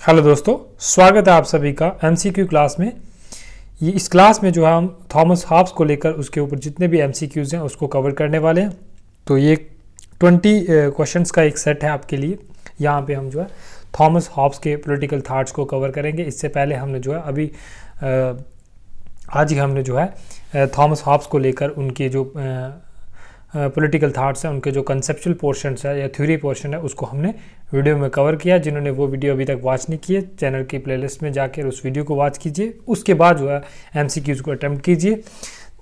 Hello दोस्तों, स्वागत है आप सभी का एमसीक्यू क्लास में। ये इस क्लास में जो है हम थॉमस हॉब्स को लेकर उसके ऊपर जितने भी एमसीक्यूज़ हैं उसको कवर करने वाले हैं। तो ये 20 क्वेश्चंस का एक सेट है आपके लिए। यहाँ पे हम जो है थॉमस हॉब्स के पॉलिटिकल थाट्स को कवर करेंगे। इससे पहले हमने जो है अभी आज ही हमने जो है थॉमस हॉब्स को लेकर उनके जो पॉलिटिकल थाट्स हैं, उनके जो कंसेप्चुअल पोर्शंस है या थ्योरी पोर्शन है, उसको हमने वीडियो में कवर किया। जिन्होंने वो वीडियो अभी तक वॉच नहीं किए, चैनल की प्लेलिस्ट में जाकर उस वीडियो को वॉच कीजिए। उसके बाद जो है एमसीक्यूज़ को अटेम्प्ट कीजिए,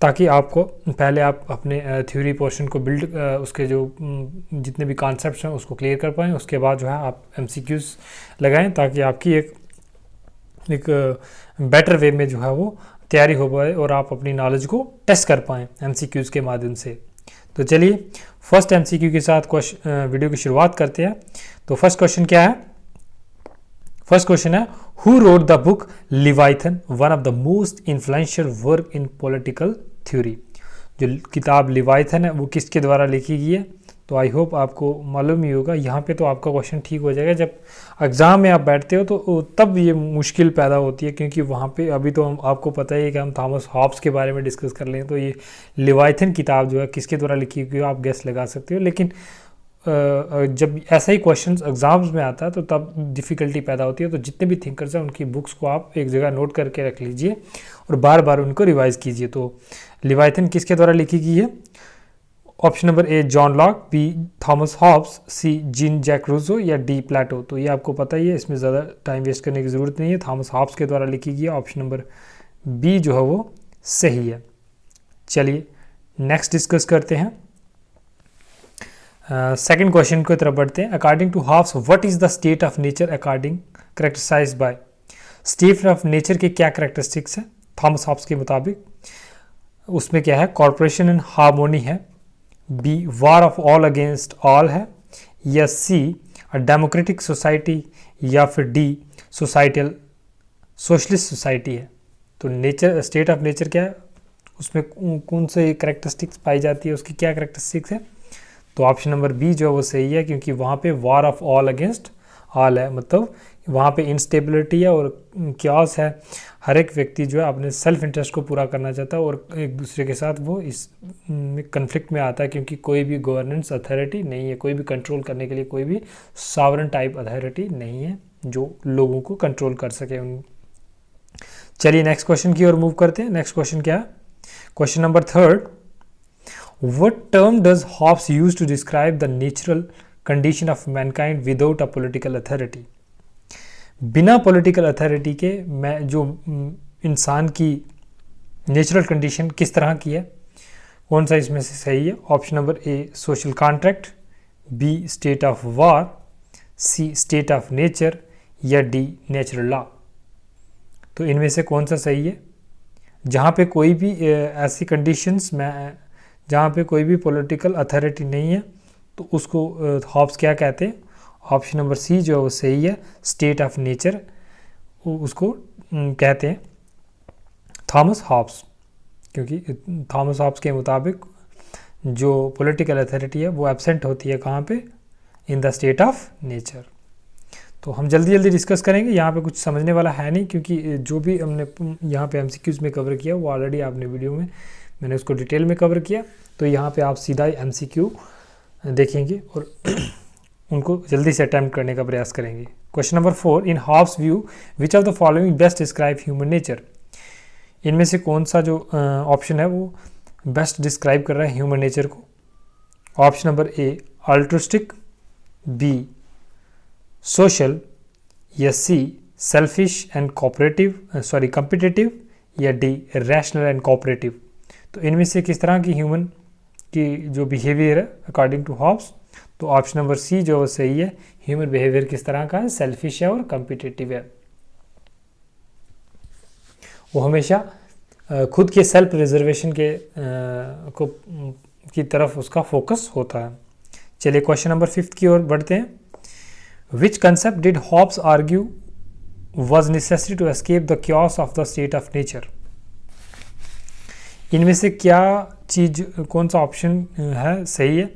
ताकि आपको पहले आप अपने थ्योरी पोर्शन को बिल्ड उसके जो जितने भी कॉन्सेप्ट्स हैं उसको क्लियर कर पाएँ। उसके बाद जो है आप एमसीक्यूज़ लगाएं, ताकि आपकी एक बेटर वे में जो है वो तैयारी हो पाए और आप अपनी नॉलेज को टेस्ट कर पाएँ एमसीक्यूज़ के माध्यम से। तो चलिए फर्स्ट एमसीक्यू के साथ वीडियो की शुरुआत करते हैं। तो फर्स्ट क्वेश्चन क्या है? फर्स्ट क्वेश्चन है, who wrote the book Leviathan, one of the most influential work in political theory. जो किताब लिवाइथन है वो किसके द्वारा लिखी गई है? तो आई होप आपको मालूम ही होगा। यहाँ पे तो आपका क्वेश्चन ठीक हो जाएगा। जब एग्ज़ाम में आप बैठते हो तो तब ये मुश्किल पैदा होती है, क्योंकि वहाँ पे अभी तो आपको पता ही है कि हम थॉमस हॉब्स के बारे में डिस्कस कर लें। तो ये लिवाइथन किताब जो है किसके द्वारा लिखी गई आप गेस लगा सकते हो। लेकिन जब ऐसा ही क्वेश्चन एग्जाम्स में आता है तो तब डिफ़िकल्टी पैदा होती है। तो जितने भी थिंकर्स हैं उनकी बुक्स को आप एक जगह नोट करके रख लीजिए और बार बार उनको रिवाइज कीजिए। तो लिवाइथन किसके द्वारा लिखी गई है? Option number A John Locke, B Thomas Hobbes, C Jean Jacques Rousseau या डी प्लेटो। तो ये आपको पता ही है, इसमें ज़्यादा टाइम वेस्ट करने की ज़रूरत नहीं है। थॉमस हॉब्स के द्वारा लिखी गई है। ऑप्शन नंबर बी जो है वो सही है। चलिए नेक्स्ट डिस्कस करते हैं। सेकंड क्वेश्चन की तरफ बढ़ते हैं। According to Hobbes, what is the state of nature according characterize by. State of nature के क्या करेक्टरिस्टिक्स हैं थॉमस हॉब्स के मुताबिक? उसमें क्या है? कॉर्पोरेशन एंड हार्मोनी है, B war of all against all है, या सी डेमोक्रेटिक सोसाइटी, या फिर डी सोसाइटल सोशलिस्ट सोसाइटी है। तो नेचर, स्टेट ऑफ नेचर क्या है, उसमें कौन से करेक्टरिस्टिक्स पाई जाती है, उसकी क्या करेक्टरिस्टिक्स है? तो ऑप्शन नंबर बी जो है वो सही है, क्योंकि वहाँ पे वार ऑफ ऑल अगेंस्ट ऑल है। मतलब वहाँ पे इंस्टेबिलिटी है और क्यास है। हर एक व्यक्ति जो है अपने सेल्फ इंटरेस्ट को पूरा करना चाहता है और एक दूसरे के साथ वो इस कन्फ्लिक्ट में आता है, क्योंकि कोई भी गवर्नेंस अथॉरिटी नहीं है, कोई भी कंट्रोल करने के लिए कोई भी सॉवरेन टाइप अथॉरिटी नहीं है जो लोगों को कंट्रोल कर सके। चलिए नेक्स्ट क्वेश्चन की ओर मूव करते हैं। नेक्स्ट क्वेश्चन क्या है? Question number third, what term does Hobbes use to describe the natural condition of mankind without a political authority? बिना पॉलिटिकल अथॉरिटी के जो इंसान की नेचुरल कंडीशन किस तरह की है, कौन सा इसमें से सही है? Option number A social contract, B state of war, C state of nature, या डी नेचुरल लॉ। तो इनमें से कौन सा सही है? जहाँ पे कोई भी ऐसी कंडीशंस में जहाँ पे कोई भी पॉलिटिकल अथॉरिटी नहीं है तो उसको हॉब्स क्या कहते हैं? ऑप्शन नंबर सी जो है वो सही है, स्टेट ऑफ नेचर उसको कहते हैं थॉमस हॉब्स, क्योंकि थॉमस हॉब्स के मुताबिक जो पॉलिटिकल अथॉरिटी है वो एब्सेंट होती है कहाँ पे? इन द स्टेट ऑफ नेचर। तो हम जल्दी जल्दी डिस्कस करेंगे, यहाँ पे कुछ समझने वाला है नहीं, क्योंकि जो भी हमने यहाँ पे एमसीक्यूज़ में कवर किया वो ऑलरेडी आपने वीडियो में मैंने उसको डिटेल में कवर किया। तो यहाँ पे आप सीधा एमसीक्यू देखेंगे और उनको जल्दी से अटैम्प्ट करने का प्रयास करेंगे। Question number 4, in Hobbes view which of the following best describe human nature. इनमें से कौन सा जो ऑप्शन है वो बेस्ट डिस्क्राइब कर रहा है ह्यूमन नेचर को? Option number A altruistic, B social, या सी सेल्फिश एंड कॉम्पिटिटिव, या डी रैशनल एंड कोऑपरेटिव। तो इनमें से किस तरह की ह्यूमन की जो बिहेवियर है अकॉर्डिंग टू हॉब्स? तो ऑप्शन नंबर सी जो सही है, ह्यूमन बिहेवियर किस तरह का है? सेल्फिश है और कॉम्पिटिटिव है। वो हमेशा खुद के सेल्फ रिजर्वेशन के की तरफ उसका फोकस होता है। चलिए क्वेश्चन नंबर 5 की ओर बढ़ते हैं। Which concept did Hobbes argue was necessary to escape the chaos of the state of nature. इनमें से क्या चीज़, कौन सा ऑप्शन है सही है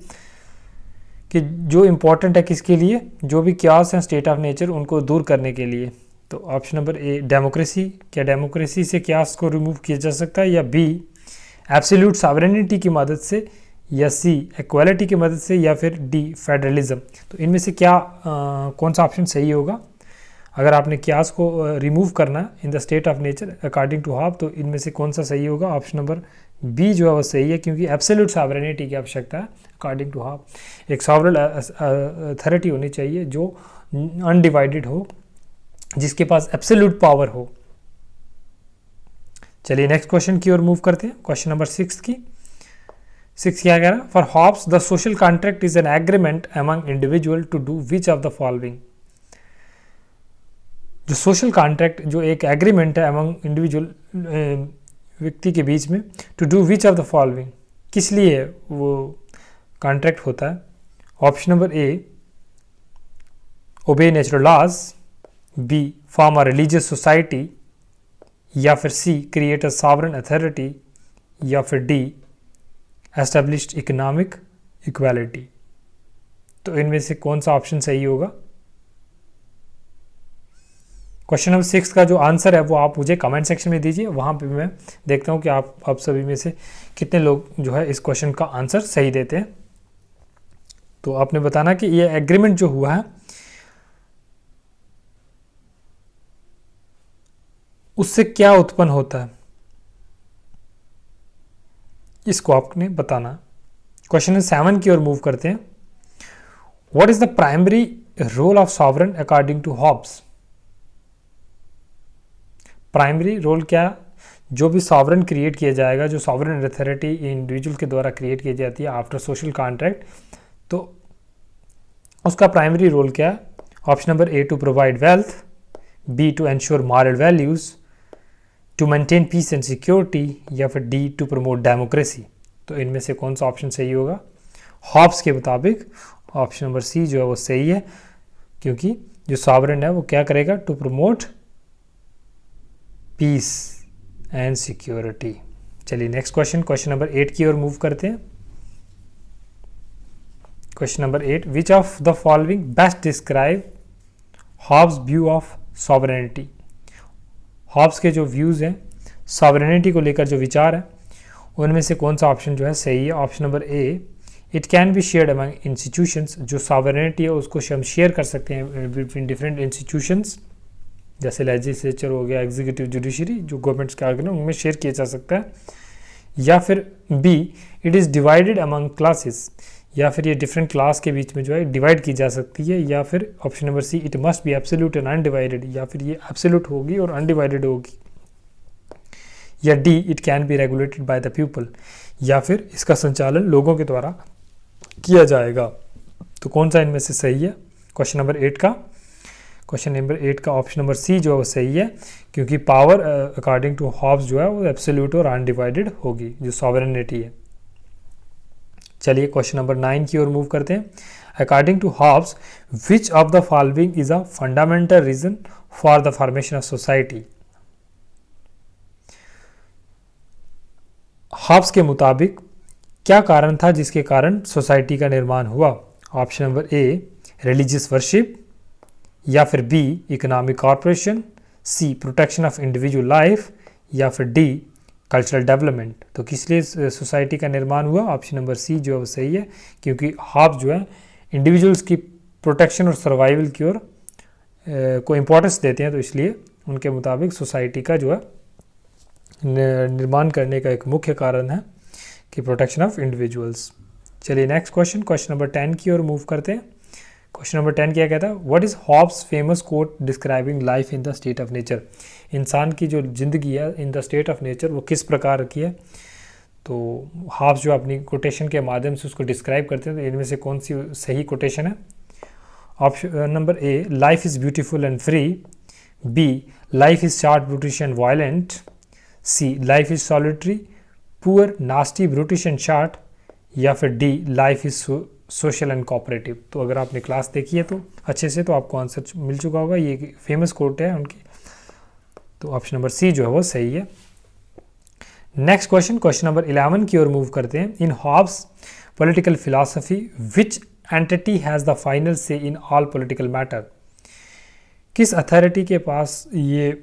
कि जो इम्पोर्टेंट है किसके लिए, जो भी क्यास हैं स्टेट ऑफ नेचर उनको दूर करने के लिए। तो ऑप्शन नंबर ए डेमोक्रेसी, क्या डेमोक्रेसी से क्यास को रिमूव किया जा सकता है, या बी एब्सोल्यूट सॉवरेनिटी की मदद से, या सी इक्वालिटी की मदद से, या फिर डी फेडरलिज्म। तो इनमें से क्या कौन सा ऑप्शन सही होगा अगर आपने क्यास को रिमूव करना in the state of nature according to Hobb, तो इनमें से कौन सा सही होगा। ऑप्शन नंबर बी जो है वो सही है, क्योंकि एब्सोल्यूट सॉवरेनिटी की आवश्यकता है अकॉर्डिंग टू हॉब। एक सॉवरेन अथॉरिटी होनी चाहिए जो अनडिवाइडेड हो, जिसके पास एब्सोल्यूट पावर हो। चलिए नेक्स्ट क्वेश्चन की ओर मूव करते हैं, क्वेश्चन नंबर 6 की। 6 क्या कह रहा है, for Hobbes the social contract is an agreement among individual to do which of the following. जो सोशल कॉन्ट्रैक्ट जो एक एग्रीमेंट है अमंग इंडिविजुअल व्यक्ति के बीच में, to do which of the following, किस लिए वो कॉन्ट्रैक्ट होता है। Option number A obey natural laws, B form a religious society, या फिर C create a sovereign authority, या फिर डी एस्टेब्लिश्ड इकोनॉमिक इक्वालिटी। तो इनमें से कौन सा ऑप्शन सही होगा। क्वेश्चन नंबर 6 का जो आंसर है वो आप मुझे कमेंट सेक्शन में दीजिए, वहाँ पे मैं देखता हूँ कि आप सभी में से कितने लोग जो है इस क्वेश्चन का आंसर सही देते हैं। तो आपने बताना कि ये एग्रीमेंट जो हुआ है उससे क्या उत्पन्न होता है, इसको आपने बताना। क्वेश्चन नंबर 7 की ओर मूव करते हैं। What is the primary role of sovereign according to Hobbes. Primary role क्या, जो भी सॉवरेन क्रिएट किया जाएगा, जो सॉवरेन अथॉरिटी इंडिविजुअल के द्वारा क्रिएट की जाती है आफ्टर सोशल कॉन्ट्रैक्ट, तो उसका प्राइमरी रोल क्या है। Option number A to provide wealth, B to ensure moral values, to maintain peace and security, या फिर डी टू प्रमोट डेमोक्रेसी। तो इनमें से कौन सा ऑप्शन सही होगा। हॉब्स के मुताबिक ऑप्शन नंबर सी जो है वो सही है, क्योंकि जो सॉवरेन है वो क्या करेगा, to promote peace and security. चलिए नेक्स्ट क्वेश्चन, क्वेश्चन नंबर 8 की ओर मूव करते हैं। Question number 8, which of the following best describe Hobbes view of sovereignty. Hobbes के जो व्यूज़ हैं सॉवरेनिटी को लेकर जो विचार है उनमें से कौन सा ऑप्शन जो है सही है। Option number A it can be shared among institutions, जो सॉवरेनिटी है उसको हम शेयर कर सकते हैं बिटवीन डिफरेंट इंस्टीट्यूशंस, जैसे लेजिस्लेचर हो गया, एग्जीक्यूटिव जुडिशरी, जो गवर्नमेंट्स के आर्गन उनमें शेयर किया जा सकता है। या फिर B it is divided among classes, या फिर ये डिफरेंट क्लास के बीच में जो है डिवाइड की जा सकती है। या फिर option number see it must be absolute and undivided, या फिर ये एब्सोल्यूट होगी और अनडिवाइडेड होगी। या D it can be regulated by the people, या फिर इसका संचालन लोगों के द्वारा किया जाएगा। तो कौन सा इनमें से सही है क्वेश्चन नंबर 8 का। क्वेश्चन नंबर 8 का ऑप्शन नंबर सी जो है वो सही है, क्योंकि पावर अकॉर्डिंग टू हॉब्स जो है वो एब्सोल्यूट और अनडिवाइडेड होगी, जो सॉवरेनिटी है। चलिए क्वेश्चन नंबर 9 की ओर मूव करते हैं। According to Hobbes which of the following is a fundamental reason for the formation of society. Hobbes के मुताबिक क्या कारण था जिसके कारण सोसाइटी का निर्माण हुआ। Option number A religious worship, या फिर B economic corporation, C protection of individual life, या फिर डी कल्चरल डेवलपमेंट। तो किस लिए सोसाइटी का निर्माण हुआ। ऑप्शन नंबर सी जो है वो सही है, क्योंकि हॉब्स जो है इंडिविजुअल्स की प्रोटेक्शन और सर्वाइवल की ओर को इम्पोर्टेंस देते हैं, तो इसलिए उनके मुताबिक सोसाइटी का जो है निर्माण करने का एक मुख्य कारण है कि प्रोटेक्शन ऑफ इंडिविजुअल्स। चलिए नेक्स्ट क्वेश्चन, क्वेश्चन नंबर 10 की ओर मूव करते हैं। क्वेश्चन नंबर 10 क्या कहता है, what is Hobbes famous quote describing life in the state of nature. इंसान की जो जिंदगी है in the state of nature वो किस प्रकार की है। तो हॉब्स जो अपनी कोटेशन के माध्यम से उसको डिस्क्राइब करते हैं, तो इनमें से कौन सी सही कोटेशन है। Option number A life is beautiful and free, B life is short brutish and violent, C life is solitary poor nasty brutish and short, या फिर D life is social and cooperative. तो अगर आपने class देखी है तो अच्छे से तो आपको आंसर मिल चुका होगा, ये फेमस कोट है उनकी। तो ऑप्शन नंबर सी जो है वो सही है। नेक्स्ट क्वेश्चन, क्वेश्चन नंबर 11 की ओर मूव करते हैं। In Hobbes political philosophy which entity has the final say in all political matter? किस अथॉरिटी के पास ये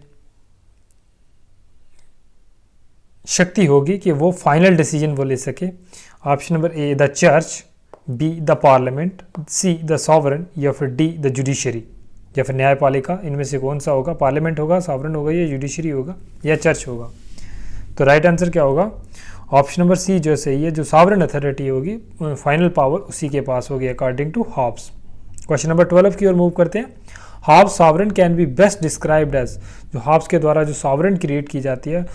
शक्ति होगी कि वो फाइनल डिसीजन वो ले सके? Option number A the church, be the parliament, see the sovereign, या फिर डी द जुडिशरी, या फिर न्यायपालिका। इनमें से कौन सा होगा? पार्लियामेंट होगा, सॉवरन होगा, या जुडिशरी होगा, या चर्च होगा? तो राइट आंसर क्या होगा? ऑप्शन नंबर सी जो सही है, जो सॉवरन अथॉरिटी होगी, फाइनल पावर उसी के पास होगी according to Hobbes. Question number 12 की ओर मूव करते हैं। Hobbes sovereign can be best described as, जो हॉब्स के द्वारा जो सॉवरन क्रिएट की जाती है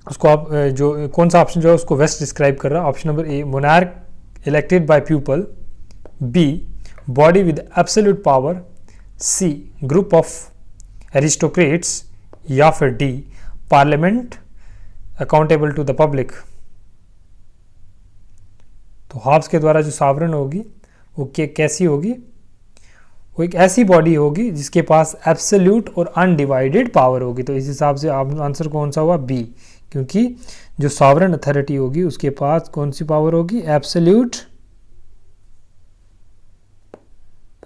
उसको आप जो कौन सा ऑप्शन जो है उसको बेस्ट डिस्क्राइब कर रहा है? Option number A monarch elected by people, B body with absolute power, C group of aristocrats, या फिर D parliament accountable to the public. तो हॉब्स के द्वारा जो सॉवरन होगी वो कैसी होगी? वो एक ऐसी बॉडी होगी जिसके पास एब्सोल्यूट और अनडिवाइडेड पावर होगी। तो इस हिसाब से आप आंसर कौन सा होगा? बी, क्योंकि जो सॉवरन अथॉरिटी होगी उसके पास कौन सी पावर होगी? एब्सोल्यूट,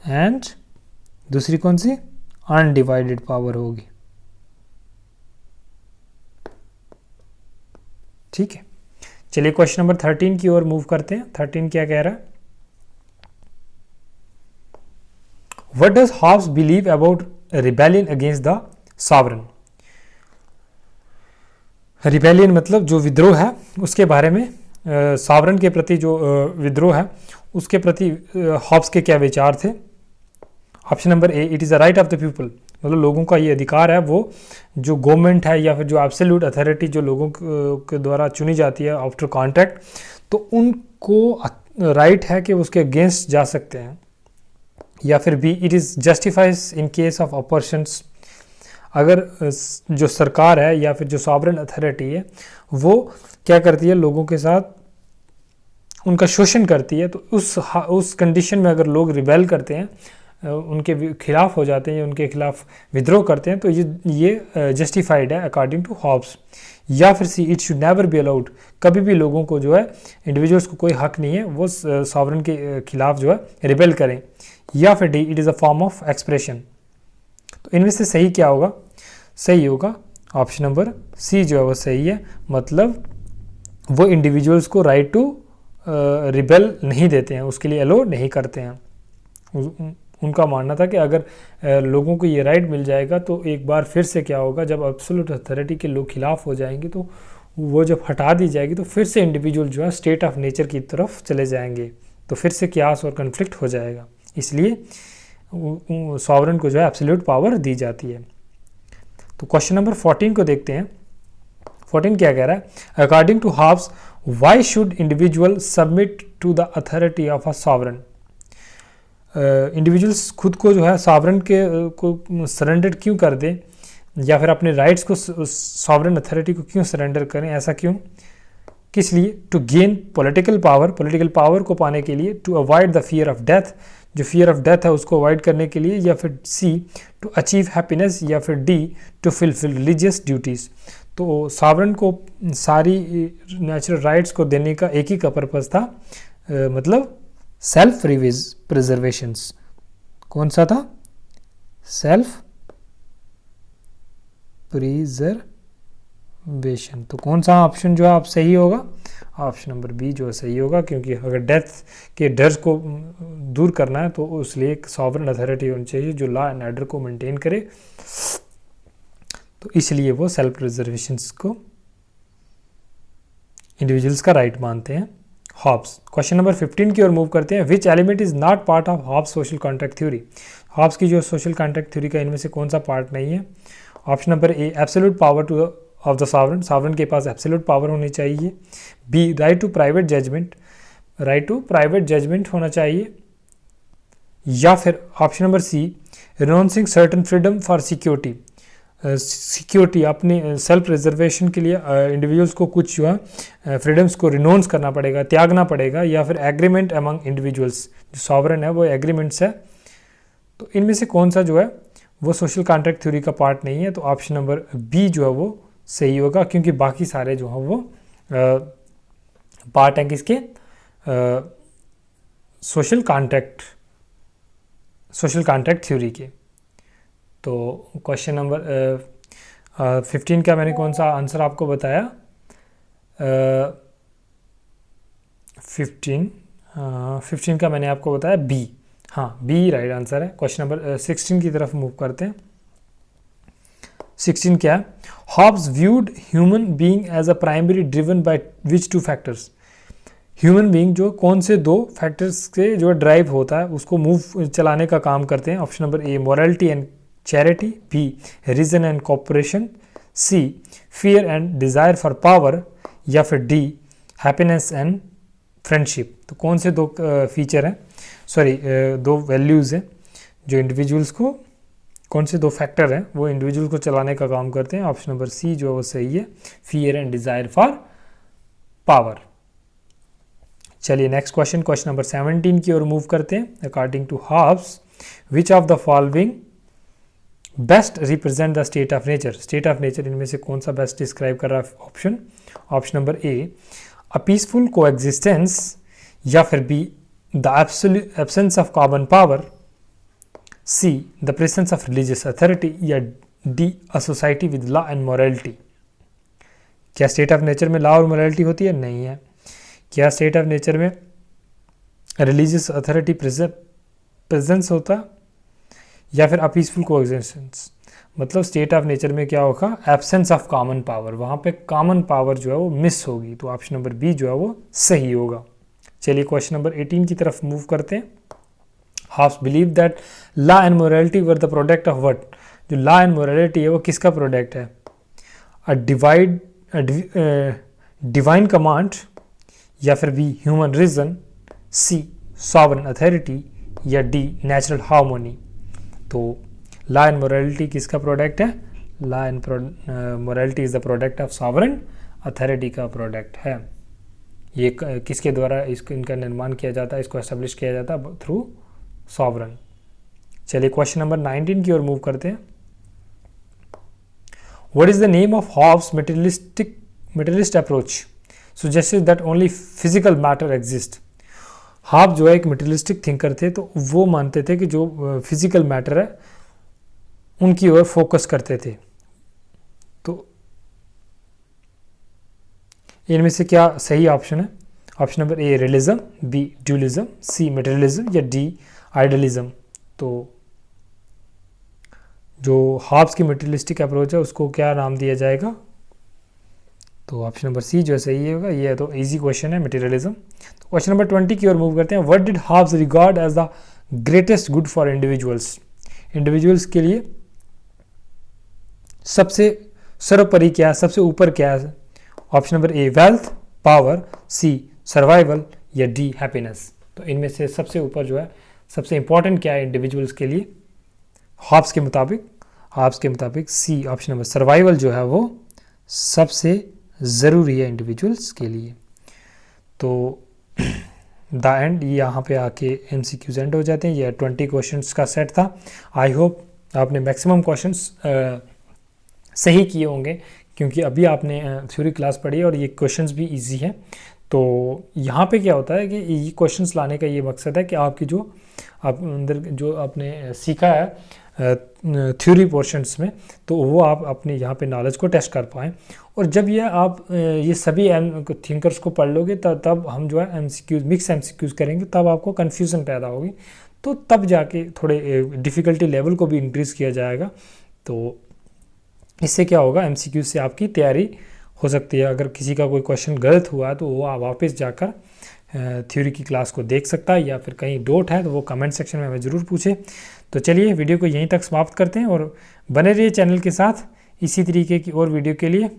एंड दूसरी कौन सी? अनडिवाइडेड पावर होगी। ठीक है, चलिए क्वेश्चन नंबर 13 की ओर मूव करते हैं। 13 क्या कह रहा है? What does Hobbes believe about rebellion against the sovereign? Rebellion मतलब जो विद्रोह है उसके बारे में, सॉवरन के प्रति जो विद्रोह है उसके प्रति हॉब्स के क्या विचार थे? Option number A it is a right of the people, मतलब लोगों का ये अधिकार है, वो जो गवर्नमेंट है या फिर जो एब्सोल्यूट अथॉरिटी जो लोगों के द्वारा चुनी जाती है आफ्टर कॉन्ट्रैक्ट, तो उनको राइट है कि उसके अगेंस्ट जा सकते हैं। या फिर B it is justifies in case of operations, अगर जो सरकार है या फिर जो सॉवरन अथॉरिटी है वो क्या करती है, लोगों के साथ उनका शोषण करती है, तो उस कंडीशन में अगर लोग रिबेल करते हैं, उनके खिलाफ हो जाते हैं या उनके खिलाफ विद्रोह करते हैं, तो ये जस्टिफाइड है अकॉर्डिंग टू हॉब्स। या फिर C it should never be allowed, कभी भी लोगों को जो है इंडिविजुअल्स को कोई हक नहीं है वो सॉवरन के खिलाफ जो है रिबेल करें। या फिर D it is a form of expression. तो इनमें से सही क्या होगा? सही होगा ऑप्शन नंबर सी जो है वो सही है, मतलब वो इंडिविजुअल्स को राइट टू रिबेल नहीं देते हैं, उसके लिए अलो नहीं करते हैं। उनका मानना था कि अगर लोगों को ये राइट मिल जाएगा तो एक बार फिर से क्या होगा, जब एब्सोल्यूट अथॉरिटी के लोग खिलाफ हो जाएंगे तो वो जब हटा दी जाएगी तो फिर से इंडिविजुअल जो है स्टेट ऑफ नेचर की तरफ चले जाएंगे, तो फिर से क्यास और कन्फ्लिक्ट हो जाएगा। इसलिए सॉवरन को जो है एब्सोल्यूट पावर दी जाती है। तो क्वेश्चन नंबर 14 को देखते हैं। 14 क्या कह रहा है? According to Hobbes why should individual submit to the authority of a sovereign? Individuals खुद को जो है सॉवरन के को सरेंडर क्यों कर दें, या फिर अपने राइट्स को सॉवरन अथॉरिटी को क्यों सरेंडर करें? ऐसा क्यों, किस लिए? टू गेन पॉलिटिकल पावर को पाने के लिए, to avoid the fear of death, जो फियर ऑफ डेथ है उसको अवॉइड करने के लिए, या फिर सी टू अचीव हैप्पीनेस, या फिर D to fulfil religious duties. तो सॉवरन को सारी नेचुरल राइट्स को देने का एक ही का पर्पज़ था, मतलब सेल्फ प्रिजर्वेशंस। कौन सा था? Self preservation. तो कौन सा ऑप्शन जो है आप सही होगा? ऑप्शन नंबर बी जो है सही होगा, क्योंकि अगर डेथ के डर को दूर करना है तो उसलिए एक सॉवरन अथॉरिटी होनी चाहिए जो लॉ एंड ऑर्डर को मेंटेन करे, तो इसलिए वो सेल्फ प्रिजर्वेशंस को इंडिविजुअल्स का राइट मानते हैं हॉब्स। क्वेश्चन नंबर 15 की ओर मूव करते हैं। Which element is not part of Hobbes social contract theory? Hobbes की जो सोशल कॉन्ट्रैक्ट थ्योरी का इनमें से कौन सा पार्ट नहीं है? Option number A absolute power to of the sovereign, sovereign के पास एब्सोल्यूट पावर होनी चाहिए। B right to private judgement होना चाहिए। या फिर option number C renouncing certain freedom for security, अपनी सेल्फ रिजर्वेशन के लिए इंडिविजुअल्स को कुछ जो है फ्रीडम्स को रिनाउंस करना पड़ेगा, त्यागना पड़ेगा। या फिर एग्रीमेंट अमंग इंडिविजुअल्स, जो सॉवरन है वो एग्रीमेंट्स है। तो इनमें से कौन सा जो है वो सोशल कॉन्ट्रैक्ट थ्योरी का पार्ट नहीं है? तो ऑप्शन नंबर बी जो है वो सही होगा, क्योंकि बाकी सारे जो हैं वो पार्ट हैं किसके? सोशल कॉन्ट्रैक्ट थ्योरी के। तो क्वेश्चन नंबर 15 का मैंने कौन सा आंसर आपको बताया? 15 का मैंने आपको बताया बी। हाँ, बी राइट आंसर है। क्वेश्चन नंबर 16 की तरफ मूव करते हैं। 16 क्या है? Hobbes viewed human being as a primary driven by which two factors? Human being जो कौन से दो फैक्टर्स से जो ड्राइव होता है उसको मूव चलाने का काम करते हैं? Option number A morality and charity, B reason and cooperation, C fear and desire for power, या फिर डी हैप्पीनेस एंड फ्रेंडशिप। तो कौन से दो फीचर हैं, सॉरी दो वैल्यूज़ हैं जो इंडिविजुअल्स को, कौन से दो फैक्टर हैं वो इंडिविजुअल को चलाने का काम करते हैं? ऑप्शन नंबर सी जो है वो सही है, fear and desire for power. चलिए नेक्स्ट क्वेश्चन, क्वेश्चन नंबर 17 की ओर मूव करते हैं। According to Hobbes which of the following best represent the state of nature? State of nature इनमें से कौन सा बेस्ट डिस्क्राइब कर रहा है? Option number A a peaceful coexistence, या फिर B the absence of common power, C the presence of religious authority, या D a society with law and morality. क्या स्टेट ऑफ नेचर में लॉ और morality होती है? नहीं है। क्या स्टेट ऑफ नेचर में रिलीजियस अथॉरिटी प्रेजेंस होता, या फिर अपीसफुल कोएग्जिस्टेंस? मतलब स्टेट ऑफ नेचर में क्या होगा? एब्सेंस ऑफ कॉमन पावर, वहाँ पे कॉमन पावर जो है वो मिस होगी। तो ऑप्शन नंबर बी जो है वो सही होगा। चलिए क्वेश्चन नंबर 18 की तरफ मूव करते हैं। Hobbes believe that law and morality were the product of what? जो लॉ एंड मोरालिटी है वो किसका प्रोडक्ट है? अ डिवाइन कमांड, या फिर B human reason, C sovereign authority, या डी नेचुरल हार्मोनी। तो लॉ एंड मोरालिटी किसका प्रोडक्ट है? Law and morality is the product of sovereign authority का प्रोडक्ट है। ये किसके द्वारा इनका निर्माण किया जाता है, इसको एस्टेब्लिश किया जाता है? Through sovereign. चलिए क्वेश्चन नंबर 19 की ओर मूव करते हैं। What is the name of Hobbes materialist approach suggested that only physical matter exist? Hobbes जो है एक मटेरियलिस्टिक थिंकर थे, तो वो मानते थे कि जो फिजिकल मैटर है उनकी ओर फोकस करते थे। तो इनमें से क्या सही ऑप्शन है? Option number A realism, B dualism, C materialism, या डी आइडियलिज्म। तो जो हॉब्स की मटेरियलिस्टिक अप्रोच है उसको क्या नाम दिया जाएगा? तो ऑप्शन नंबर सी जो है सही होगा। ये तो इजी क्वेश्चन है, मटेरियलिज्म। तो क्वेश्चन नंबर 20 की ओर मूव करते हैं। What did Hobbes regard as the greatest good for individuals? Individuals के लिए सबसे सर्वोपरि क्या है, सबसे ऊपर क्या है? Option number A wealth, power, C survival, या डी हैप्पीनेस। तो इनमें से सबसे ऊपर जो है, सबसे इंपॉर्टेंट क्या है इंडिविजुअल्स के लिए हॉब्स के मुताबिक सी ऑप्शन नंबर सर्वाइवल जो है वो सबसे ज़रूरी है इंडिविजुअल्स के लिए। तो द एंड यहाँ पे आके MCQs एंड हो जाते हैं। ये 20 क्वेश्चंस का सेट था। आई होप आपने मैक्सिमम क्वेश्चंस सही किए होंगे, क्योंकि अभी आपने थ्योरी क्लास पढ़ी और ये क्वेश्चंस भी इजी हैं। तो यहाँ पे क्या होता है कि ये क्वेश्चंस लाने का ये मकसद है कि आपकी जो आप अंदर जो आपने सीखा है थ्योरी पोर्शंस में, तो वो आप अपने यहाँ पे नॉलेज को टेस्ट कर पाएँ। और जब ये आप ये सभी थिंकर्स को पढ़ लोगे तब हम जो है MCQs मिक्स MCQs करेंगे, तब आपको कन्फ्यूज़न पैदा होगी। तो तब जाके थोड़े डिफ़िकल्टी लेवल को भी इंक्रीज़ किया जाएगा। तो इससे क्या होगा, MCQs से आपकी तैयारी हो सकती है। अगर किसी का कोई क्वेश्चन गलत हुआ तो वो वापस जाकर थ्योरी की क्लास को देख सकता है, या फिर कहीं डाउट है तो वो कमेंट सेक्शन में हमें ज़रूर पूछे। तो चलिए वीडियो को यहीं तक समाप्त करते हैं और बने रहिए चैनल के साथ इसी तरीके की और वीडियो के लिए।